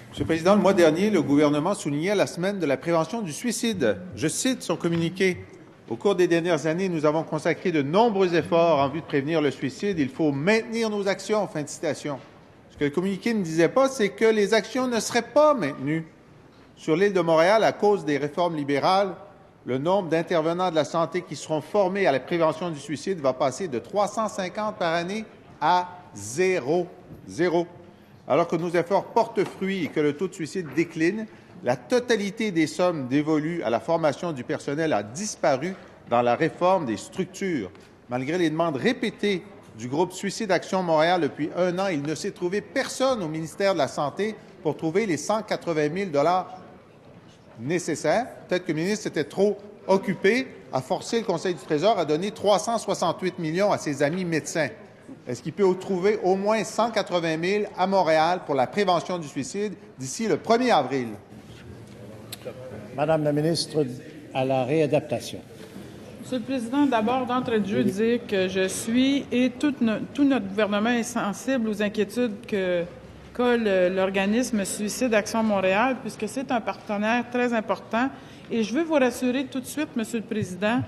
Monsieur le Président, le mois dernier, le gouvernement soulignait la semaine de la prévention du suicide. Je cite son communiqué. Au cours des dernières années, nous avons consacré de nombreux efforts en vue de prévenir le suicide. Il faut maintenir nos actions. Fin de citation. Ce que le communiqué ne disait pas, c'est que les actions ne seraient pas maintenues. Sur l'île de Montréal, à cause des réformes libérales, le nombre d'intervenants de la santé qui seront formés à la prévention du suicide va passer de 350 par année à zéro. Alors que nos efforts portent fruit et que le taux de suicide décline, la totalité des sommes dévolues à la formation du personnel a disparu dans la réforme des structures. Malgré les demandes répétées du groupe Suicide Action Montréal depuis 1 an, il ne s'est trouvé personne au ministère de la Santé pour trouver les 180 000 $ nécessaires. Peut-être que le ministre était trop occupé à forcer le Conseil du Trésor à donner 368 millions à ses amis médecins. Est-ce qu'il peut trouver au moins 180 000 à Montréal pour la prévention du suicide d'ici le 1er avril? Madame la ministre à la réadaptation. Monsieur le Président, d'abord, d'entrée de jeu, dire que je suis et tout notre gouvernement est sensible aux inquiétudes qu'a l'organisme Suicide Action Montréal, puisque c'est un partenaire très important. Et je veux vous rassurer tout de suite, Monsieur le Président,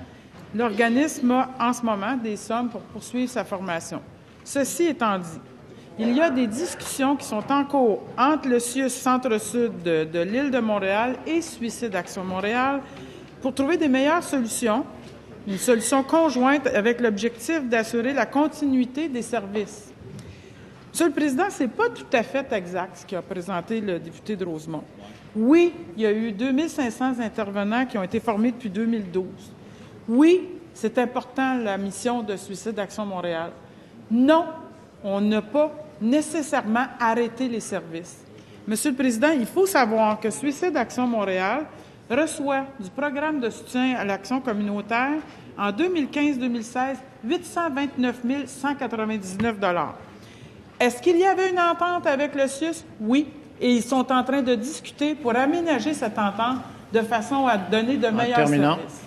l'organisme a en ce moment des sommes pour poursuivre sa formation. Ceci étant dit, il y a des discussions qui sont en cours entre le CIUS Centre-Sud de l'île de Montréal et Suicide Action Montréal pour trouver des meilleures solutions, une solution conjointe avec l'objectif d'assurer la continuité des services. Monsieur le Président, ce n'est pas tout à fait exact ce qu'a présenté le député de Rosemont. Oui, il y a eu 2500 intervenants qui ont été formés depuis 2012. Oui, c'est important la mission de Suicide Action Montréal. Non, on n'a pas nécessairement arrêté les services. Monsieur le Président, il faut savoir que Suicide Action Montréal reçoit du programme de soutien à l'action communautaire en 2015-2016 829 199 $. Est-ce qu'il y avait une entente avec le CIUS? Oui, et ils sont en train de discuter pour aménager cette entente de façon à donner de meilleurs services.